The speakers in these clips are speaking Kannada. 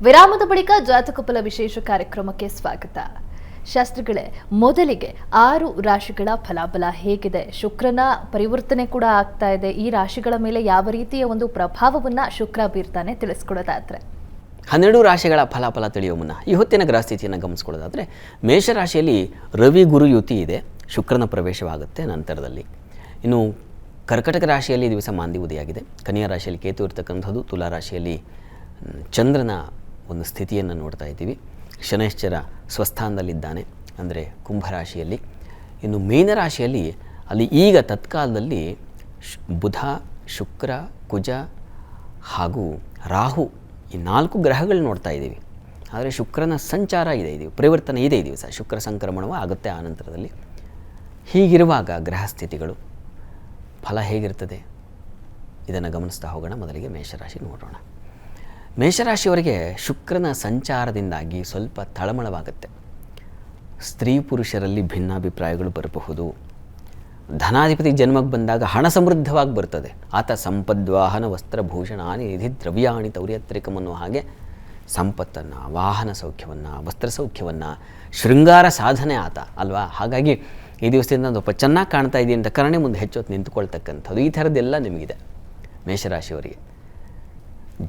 ವಿರಾಮದ ಬಳಿಕ ಜಾತಕ ಫಲ ವಿಶೇಷ ಕಾರ್ಯಕ್ರಮಕ್ಕೆ ಸ್ವಾಗತ. ಶಾಸ್ತ್ರಿಗಳೇ, ಮೊದಲಿಗೆ 6 ರಾಶಿಗಳ ಫಲಾಫಲ ಹೇಗಿದೆ? ಶುಕ್ರನ ಪರಿವರ್ತನೆ ಕೂಡ ಆಗ್ತಾ ಇದೆ. ಈ ರಾಶಿಗಳ ಮೇಲೆ ಯಾವ ರೀತಿಯ ಒಂದು ಪ್ರಭಾವವನ್ನ ಶುಕ್ರ ಬೀರ್ತಾನೆ ತಿಳಿಸ್ಕೊಡೋದಾದ್ರೆ? 12 ರಾಶಿಗಳ ಫಲಾಫಲ ತಿಳಿಯುವ ಮುನ್ನ ಈ ಹೊತ್ತಿನ ಗ್ರಹಸ್ಥಿತಿಯನ್ನು ಗಮನಿಸ್ಕೊಳ್ಳೋದಾದರೆ, ಮೇಷರಾಶಿಯಲ್ಲಿ ರವಿ ಗುರು ಯುತಿ ಇದೆ, ಶುಕ್ರನ ಪ್ರವೇಶವಾಗುತ್ತೆ ನಂತರದಲ್ಲಿ. ಇನ್ನು ಕರ್ಕಟಕ ರಾಶಿಯಲ್ಲಿ ದಿವಸ ಮಾಂದಿ ಉದಯಾಗಿದೆ, ಕನ್ಯಾ ರಾಶಿಯಲ್ಲಿ ಕೇತು ಇರ್ತಕ್ಕಂಥದ್ದು, ತುಲಾ ರಾಶಿಯಲ್ಲಿ ಚಂದ್ರನ ಒಂದು ಸ್ಥಿತಿಯನ್ನು ನೋಡ್ತಾ ಇದ್ದೀವಿ. ಶನೈಶ್ಚರ ಸ್ವಸ್ಥಾನದಲ್ಲಿದ್ದಾನೆ, ಅಂದರೆ ಕುಂಭರಾಶಿಯಲ್ಲಿ. ಇನ್ನು ಮೀನರಾಶಿಯಲ್ಲಿ ಅಲ್ಲಿ ಈಗ ತತ್ಕಾಲದಲ್ಲಿ ಬುಧ, ಶುಕ್ರ, ಕುಜ ಹಾಗೂ ರಾಹು ಈ 4 ಗ್ರಹಗಳು ನೋಡ್ತಾ ಇದ್ದೀವಿ. ಆದರೆ ಶುಕ್ರನ ಸಂಚಾರ ಇದೆ, ಪರಿವರ್ತನೆ ಇದೆ ಈ ದಿವಸ, ಶುಕ್ರ ಸಂಕ್ರಮಣವೂ ಆಗುತ್ತೆ ಆ ನಂತರದಲ್ಲಿ. ಹೀಗಿರುವಾಗ ಗ್ರಹ ಸ್ಥಿತಿಗಳು ಫಲ ಹೇಗಿರ್ತದೆ ಇದನ್ನು ಗಮನಿಸ್ತಾ ಹೋಗೋಣ. ಮೊದಲಿಗೆ ಮೇಷರಾಶಿ ನೋಡೋಣ. ಮೇಷರಾಶಿಯವರಿಗೆ ಶುಕ್ರನ ಸಂಚಾರದಿಂದಾಗಿ ಸ್ವಲ್ಪ ತಳಮಳವಾಗುತ್ತೆ. ಸ್ತ್ರೀ ಪುರುಷರಲ್ಲಿ ಭಿನ್ನಾಭಿಪ್ರಾಯಗಳು ಬರಬಹುದು. ಧನಾಧಿಪತಿ ಜನ್ಮಕ್ಕೆ ಬಂದಾಗ ಹಣ ಸಮೃದ್ಧವಾಗಿ ಬರ್ತದೆ. ಆತ ಸಂಪದ್ವಾಹನ ವಸ್ತ್ರಭೂಷಣಾನಿ ನಿಧಿ ದ್ರವ್ಯಾಣಿ ತೌರ್ಯತ್ರಿಕಂ ಅನ್ನೋ ಹಾಗೆ ಸಂಪತ್ತನ್ನು, ವಾಹನ ಸೌಖ್ಯವನ್ನು, ವಸ್ತ್ರ ಸೌಖ್ಯವನ್ನು, ಶೃಂಗಾರ ಸಾಧನೆ ಆತ ಅಲ್ವಾ. ಹಾಗಾಗಿ ಈ ದಿವಸದಿಂದ ಸ್ವಲ್ಪ ಚೆನ್ನಾಗಿ ಕಾಣ್ತಾ ಇದೆ ಅಂತ ಕಾರಣ ಮುಂದೆ ಹೆಚ್ಚೊತ್ತು ನಿಂತುಕೊಳ್ತಕ್ಕಂಥದ್ದು, ಈ ಥರದ್ದೆಲ್ಲ ನಿಮಗಿದೆ ಮೇಷರಾಶಿಯವರಿಗೆ.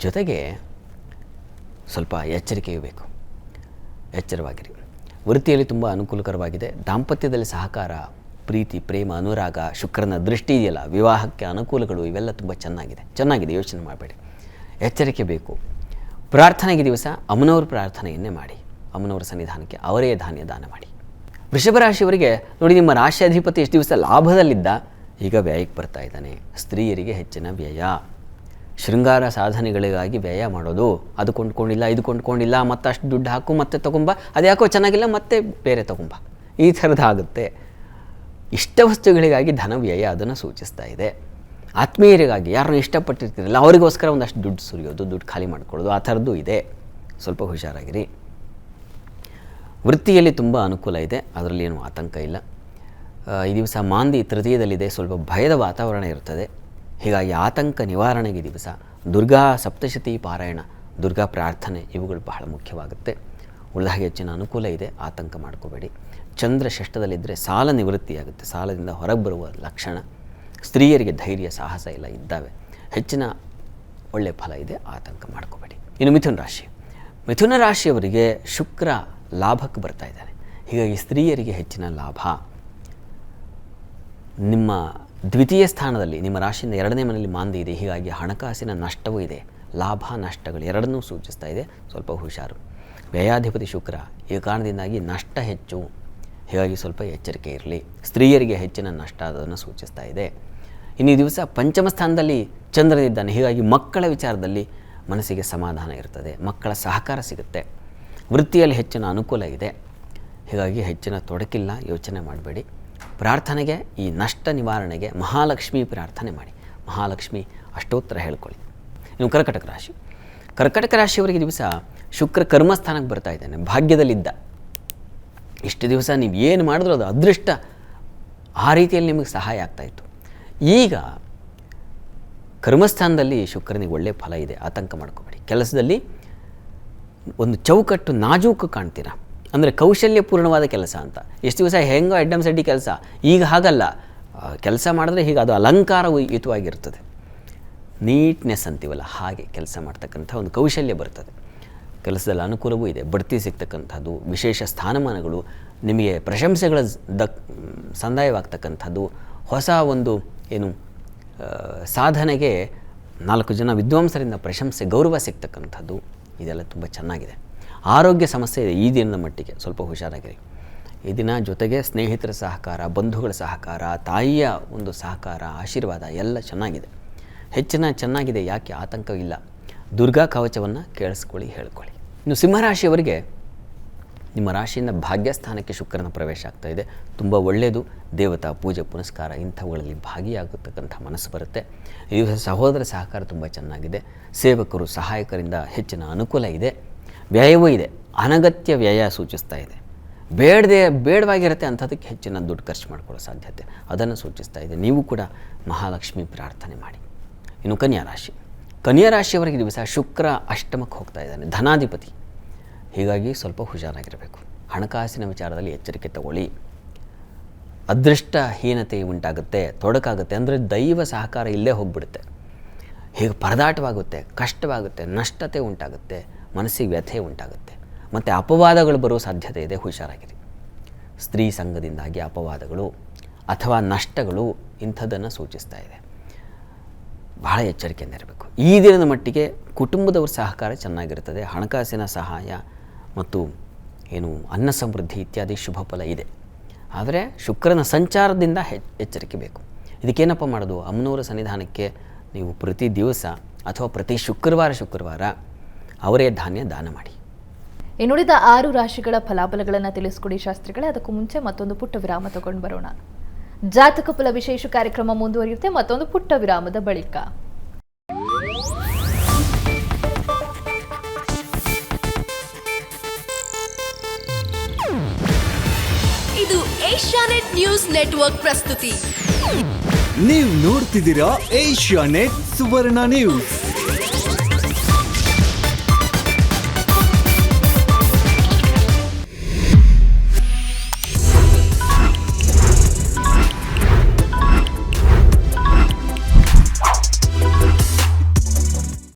ಜೊತೆಗೆ ಸ್ವಲ್ಪ ಎಚ್ಚರಿಕೆಯೂ ಬೇಕು, ಎಚ್ಚರವಾಗಿರಿ. ವೃತ್ತಿಯಲ್ಲಿ ತುಂಬ ಅನುಕೂಲಕರವಾಗಿದೆ. ದಾಂಪತ್ಯದಲ್ಲಿ ಸಹಕಾರ, ಪ್ರೀತಿ, ಪ್ರೇಮ, ಅನುರಾಗ, ಶುಕ್ರನ ದೃಷ್ಟಿ ಇದೆಯಲ್ಲ, ವಿವಾಹಕ್ಕೆ ಅನುಕೂಲಗಳು ಇವೆಲ್ಲ ತುಂಬ ಚೆನ್ನಾಗಿದೆ, ಯೋಚನೆ ಮಾಡಬೇಡಿ, ಎಚ್ಚರಿಕೆ ಬೇಕು. ಪ್ರಾರ್ಥನೆಗೆ ದಿವಸ ಅಮ್ಮನವ್ರ ಪ್ರಾರ್ಥನೆಯನ್ನೇ ಮಾಡಿ, ಅಮ್ಮನವರ ಸನ್ನಿಧಾನಕ್ಕೆ ಅವರೇ ಧಾನ್ಯ ದಾನ ಮಾಡಿ. ವೃಷಭ ರಾಶಿಯವರಿಗೆ ನೋಡಿ, ನಿಮ್ಮ ರಾಶಿಯಾಧಿಪತಿ ಎಷ್ಟು ದಿವಸ ಲಾಭದಲ್ಲಿದ್ದ, ಈಗ ವ್ಯಯಕ್ಕೆ ಬರ್ತಾ ಇದ್ದಾನೆ. ಸ್ತ್ರೀಯರಿಗೆ ಹೆಚ್ಚಿನ ವ್ಯಯ, ಶೃಂಗಾರ ಸಾಧನೆಗಳಿಗಾಗಿ ವ್ಯಯ ಮಾಡೋದು. ಅದು ಕೊಂಡ್ಕೊಂಡಿಲ್ಲ, ಇದು ಕೊಂಡ್ಕೊಂಡಿಲ್ಲ, ಮತ್ತಷ್ಟು ದುಡ್ಡು ಹಾಕು, ಮತ್ತೆ ತೊಗೊಂಬ, ಅದ್ಯಾಕೋ ಚೆನ್ನಾಗಿಲ್ಲ, ಮತ್ತೆ ಬೇರೆ ತೊಗೊಂಬ, ಈ ಥರದ್ದಾಗುತ್ತೆ. ಇಷ್ಟ ವಸ್ತುಗಳಿಗಾಗಿ ಧನ ವ್ಯಯ ಅದನ್ನು ಸೂಚಿಸ್ತಾ ಇದೆ. ಆತ್ಮೀಯರಿಗಾಗಿ, ಯಾರನ್ನು ಇಷ್ಟಪಟ್ಟಿರ್ತೀರಲ್ಲ ಅವರಿಗೋಸ್ಕರ ಒಂದಷ್ಟು ದುಡ್ಡು ಸುರಿಯೋದು, ದುಡ್ಡು ಖಾಲಿ ಮಾಡ್ಕೊಳ್ಳೋದು, ಆ ಥರದ್ದು ಇದೆ. ಸ್ವಲ್ಪ ಹುಷಾರಾಗಿರಿ. ವೃತ್ತಿಯಲ್ಲಿ ತುಂಬ ಅನುಕೂಲ ಇದೆ, ಅದರಲ್ಲಿ ಏನೂ ಆತಂಕ ಇಲ್ಲ. ಈ ದಿವಸ ಮಾಂದಿ ತೃತೀಯದಲ್ಲಿದೆ, ಸ್ವಲ್ಪ ಭಯದ ವಾತಾವರಣ ಇರ್ತದೆ. ಹೀಗಾಗಿ ಆತಂಕ ನಿವಾರಣೆಗೆ ದಿವಸ ದುರ್ಗಾ ಸಪ್ತಶತಿ ಪಾರಾಯಣ, ದುರ್ಗಾ ಪ್ರಾರ್ಥನೆ ಇವುಗಳು ಬಹಳ ಮುಖ್ಯವಾಗುತ್ತೆ. ಉಳಿದಾಗೆ ಹೆಚ್ಚಿನ ಅನುಕೂಲ ಇದೆ, ಆತಂಕ ಮಾಡ್ಕೋಬೇಡಿ. ಚಂದ್ರ ಷಷ್ಠದಲ್ಲಿದ್ದರೆ ಸಾಲ ನಿವೃತ್ತಿಯಾಗುತ್ತೆ, ಸಾಲದಿಂದ ಹೊರಗೆ ಬರುವ ಲಕ್ಷಣ. ಸ್ತ್ರೀಯರಿಗೆ ಧೈರ್ಯ, ಸಾಹಸ ಎಲ್ಲ ಇದ್ದಾವೆ, ಹೆಚ್ಚಿನ ಒಳ್ಳೆಯ ಫಲ ಇದೆ, ಆತಂಕ ಮಾಡ್ಕೋಬೇಡಿ. ಇನ್ನು ಮಿಥುನ ರಾಶಿಯವರಿಗೆ ಶುಕ್ರ ಲಾಭಕ್ಕೆ ಬರ್ತಾ ಇದ್ದಾನೆ. ಹೀಗಾಗಿ ಸ್ತ್ರೀಯರಿಗೆ ಹೆಚ್ಚಿನ ಲಾಭ. ನಿಮ್ಮ ದ್ವಿತೀಯ ಸ್ಥಾನದಲ್ಲಿ ನಿಮ್ಮ ರಾಶಿಯಿಂದ 2ನೇ ಮನೆಯಲ್ಲಿ ಮಾಂದಿ ಇದೆ, ಹೀಗಾಗಿ ಹಣಕಾಸಿನ ನಷ್ಟವೂ ಇದೆ. ಲಾಭ ನಷ್ಟಗಳು ಎರಡನ್ನೂ ಸೂಚಿಸ್ತಾ ಇದೆ, ಸ್ವಲ್ಪ ಹುಷಾರು. ವ್ಯಯಾಧಿಪತಿ ಶುಕ್ರ, ಈ ಕಾರಣದಿಂದಾಗಿ ನಷ್ಟ ಹೆಚ್ಚು, ಹೀಗಾಗಿ ಸ್ವಲ್ಪ ಎಚ್ಚರಿಕೆ ಇರಲಿ. ಸ್ತ್ರೀಯರಿಗೆ ಹೆಚ್ಚಿನ ನಷ್ಟ ಅದನ್ನು ಸೂಚಿಸ್ತಾ ಇದೆ. ಇನ್ನು ಈ ದಿವಸ ಪಂಚಮ ಸ್ಥಾನದಲ್ಲಿ ಚಂದ್ರನಿದ್ದಾನೆ, ಹೀಗಾಗಿ ಮಕ್ಕಳ ವಿಚಾರದಲ್ಲಿ ಮನಸ್ಸಿಗೆ ಸಮಾಧಾನ ಇರ್ತದೆ, ಮಕ್ಕಳ ಸಹಕಾರ ಸಿಗುತ್ತೆ. ವೃತ್ತಿಯಲ್ಲಿ ಹೆಚ್ಚಿನ ಅನುಕೂಲ ಇದೆ, ಹೀಗಾಗಿ ಹೆಚ್ಚಿನ ತೊಡಕಿಲ್ಲ, ಯೋಚನೆ ಮಾಡಬೇಡಿ. ಪ್ರಾರ್ಥನೆಗೆ, ಈ ನಷ್ಟ ನಿವಾರಣೆಗೆ ಮಹಾಲಕ್ಷ್ಮಿ ಪ್ರಾರ್ಥನೆ ಮಾಡಿ, ಮಹಾಲಕ್ಷ್ಮಿ ಅಷ್ಟೋತ್ತರ ಹೇಳ್ಕೊಳ್ಳಿ. ಇನ್ನು ಕರ್ಕಟಕ ರಾಶಿಯವರಿಗೆ ದಿವಸ ಶುಕ್ರ ಕರ್ಮಸ್ಥಾನಕ್ಕೆ ಬರ್ತಾ ಇದ್ದಾನೆ, ಭಾಗ್ಯದಲ್ಲಿದ್ದ. ಇಷ್ಟು ದಿವಸ ನೀವು ಏನು ಮಾಡಿದ್ರೂ ಅದು ಅದೃಷ್ಟ, ಆ ರೀತಿಯಲ್ಲಿ ನಿಮಗೆ ಸಹಾಯ ಆಗ್ತಾಯಿತ್ತು. ಈಗ ಕರ್ಮಸ್ಥಾನದಲ್ಲಿ ಶುಕ್ರನಿಗೆ ಒಳ್ಳೆಯ ಫಲ ಇದೆ, ಆತಂಕ ಮಾಡ್ಕೋಬೇಡಿ. ಕೆಲಸದಲ್ಲಿ ಒಂದು ಚೌಕಟ್ಟು, ನಾಜೂಕು ಕಾಣ್ತೀರಾ, ಅಂದರೆ ಕೌಶಲ್ಯಪೂರ್ಣವಾದ ಕೆಲಸ ಅಂತ. ಎಷ್ಟು ದಿವಸ ಹೆಂಗೋ ಎಡ್ಡಮ್ ಸಡ್ಡಿ ಕೆಲಸ, ಈಗ ಹಾಗಲ್ಲ. ಕೆಲಸ ಮಾಡಿದ್ರೆ ಹೀಗೆ ಅದು ಅಲಂಕಾರಯುತವಾಗಿರ್ತದೆ, ನೀಟ್ನೆಸ್ ಅಂತೀವಲ್ಲ ಹಾಗೆ ಕೆಲಸ ಮಾಡ್ತಕ್ಕಂಥ ಒಂದು ಕೌಶಲ್ಯ ಬರ್ತದೆ. ಕೆಲಸದಲ್ಲಿ ಅನುಕೂಲವೂ ಇದೆ, ಬಡ್ತಿ ಸಿಗ್ತಕ್ಕಂಥದ್ದು, ವಿಶೇಷ ಸ್ಥಾನಮಾನಗಳು, ನಿಮಗೆ ಪ್ರಶಂಸೆಗಳ ಸಂದಾಯವಾಗ್ತಕ್ಕಂಥದ್ದು, ಹೊಸ ಒಂದು ಸಾಧನೆಗೆ 4 ಜನ ವಿದ್ವಾಂಸರಿಂದ ಪ್ರಶಂಸೆ, ಗೌರವ ಸಿಗ್ತಕ್ಕಂಥದ್ದು, ಇದೆಲ್ಲ ತುಂಬ ಚೆನ್ನಾಗಿದೆ. ಆರೋಗ್ಯ ಸಮಸ್ಯೆ ಇದೆ ಈ ದಿನದ ಮಟ್ಟಿಗೆ, ಸ್ವಲ್ಪ ಹುಷಾರಾಗಿರಿ. ಈ ದಿನ ಜೊತೆಗೆ ಸ್ನೇಹಿತರ ಸಹಕಾರ, ಬಂಧುಗಳ ಸಹಕಾರ, ತಾಯಿಯ ಒಂದು ಸಹಕಾರ, ಆಶೀರ್ವಾದ ಎಲ್ಲ ಚೆನ್ನಾಗಿದೆ, ಚೆನ್ನಾಗಿದೆ. ಯಾಕೆ ಆತಂಕವಿಲ್ಲ. ದುರ್ಗಾ ಕವಚವನ್ನು ಕೇಳಿಸ್ಕೊಳ್ಳಿ, ಹೇಳ್ಕೊಳ್ಳಿ. ಇನ್ನು ಸಿಂಹರಾಶಿಯವರಿಗೆ ನಿಮ್ಮ ರಾಶಿಯಿಂದ ಭಾಗ್ಯಸ್ಥಾನಕ್ಕೆ ಶುಕ್ರನ ಪ್ರವೇಶ ಆಗ್ತಾ ಇದೆ, ತುಂಬ ಒಳ್ಳೆಯದು. ದೇವತಾ ಪೂಜೆ ಪುನಸ್ಕಾರ ಇಂಥವುಗಳಲ್ಲಿ ಭಾಗಿಯಾಗತಕ್ಕಂಥ ಮನಸ್ಸು ಬರುತ್ತೆ. ಈ ಸಹೋದರ ಸಹಕಾರ ತುಂಬ ಚೆನ್ನಾಗಿದೆ. ಸೇವಕರು, ಸಹಾಯಕರಿಂದ ಹೆಚ್ಚಿನ ಅನುಕೂಲ ಇದೆ. ವ್ಯಯವೂ ಇದೆ, ಅನಗತ್ಯ ವ್ಯಯ ಸೂಚಿಸ್ತಾ ಇದೆ. ಬೇಡವಾಗಿರುತ್ತೆ ಅಂಥದಕ್ಕೆ ಹೆಚ್ಚಿನ ದುಡ್ಡು ಖರ್ಚು ಮಾಡ್ಕೊಳ್ಳೋ ಸಾಧ್ಯತೆ ಅದನ್ನು ಸೂಚಿಸ್ತಾ ಇದೆ. ನೀವು ಕೂಡ ಮಹಾಲಕ್ಷ್ಮಿ ಪ್ರಾರ್ಥನೆ ಮಾಡಿ. ಇನ್ನು ಕನ್ಯಾ ರಾಶಿ, ಕನ್ಯಾ ರಾಶಿಯವರಿಗೆ ದಿವಸ ಶುಕ್ರ ಅಷ್ಟಮಕ್ಕೆ ಹೋಗ್ತಾ ಇದ್ದಾನೆ, ಧನಾಧಿಪತಿ. ಹೀಗಾಗಿ ಸ್ವಲ್ಪ ಹುಷಾರಾಗಿರಬೇಕು. ಹಣಕಾಸಿನ ವಿಚಾರದಲ್ಲಿ ಎಚ್ಚರಿಕೆ ತಗೊಳ್ಳಿ. ಅದೃಷ್ಟಹೀನತೆ ಉಂಟಾಗುತ್ತೆ, ತೊಡಕಾಗುತ್ತೆ, ಅಂದರೆ ದೈವ ಸಹಕಾರ ಇಲ್ಲೇ ಹೋಗ್ಬಿಡುತ್ತೆ. ಹೀಗೆ ಪರದಾಟವಾಗುತ್ತೆ, ಕಷ್ಟವಾಗುತ್ತೆ, ನಷ್ಟತೆ ಉಂಟಾಗುತ್ತೆ, ಮನಸ್ಸಿಗೆ ವ್ಯಥೆ ಉಂಟಾಗುತ್ತೆ, ಮತ್ತು ಅಪವಾದಗಳು ಬರೋ ಸಾಧ್ಯತೆ ಇದೆ. ಹುಷಾರಾಗಿರಿ. ಸ್ತ್ರೀ ಸಂಘದಿಂದಾಗಿ ಅಪವಾದಗಳು ಅಥವಾ ನಷ್ಟಗಳು ಇಂಥದ್ದನ್ನು ಸೂಚಿಸ್ತಾ ಇದೆ. ಬಹಳ ಎಚ್ಚರಿಕೆಯಿಂದ ಇರಬೇಕು. ಈ ದಿನದ ಮಟ್ಟಿಗೆ ಕುಟುಂಬದವ್ರ ಸಹಕಾರ ಚೆನ್ನಾಗಿರ್ತದೆ. ಹಣಕಾಸಿನ ಸಹಾಯ ಮತ್ತು ಅನ್ನ ಸಮೃದ್ಧಿ ಇತ್ಯಾದಿ ಶುಭ ಫಲ ಇದೆ. ಆದರೆ ಶುಕ್ರನ ಸಂಚಾರದಿಂದ ಎಚ್ಚರಿಕೆ ಬೇಕು. ಇದಕ್ಕೇನಪ್ಪ ಮಾಡೋದು? ಅಮ್ಮನವರ ಸನ್ನಿಧಾನಕ್ಕೆ ನೀವು ಪ್ರತಿ ದಿವಸ ಅಥವಾ ಪ್ರತಿ ಶುಕ್ರವಾರ ಅವರೇ ಧಾನ್ಯ ದಾನ ಮಾಡಿ. ಇನ್ನುಳಿದ 6 ರಾಶಿಗಳ ಫಲಾಫಲಗಳನ್ನು ತಿಳಿಸ್ಕೊಡಿ ಶಾಸ್ತ್ರಿಗಳೇ. ಅದಕ್ಕೂ ಮುಂಚೆ ಮತ್ತೊಂದು ಪುಟ್ಟ ವಿರಾಮ ತಗೊಂಡು ಬರೋಣ. ಜಾತಕ ಫಲ ವಿಶೇಷ ಕಾರ್ಯಕ್ರಮ ಮುಂದುವರಿಯುತ್ತೆ ಮತ್ತೊಂದು ಪುಟ್ಟ ವಿರಾಮದ ಬಳಿಕ. ಇದು ಏಷ್ಯಾನೆಟ್ ನ್ಯೂಸ್ ನೆಟ್ವರ್ಕ್ ಪ್ರಸ್ತುತಿ. ನೀವು ನೋಡ್ತಿದ್ದೀರಾ ಏಷ್ಯಾನೆಟ್ ಸುವರ್ಣ ನ್ಯೂಸ್.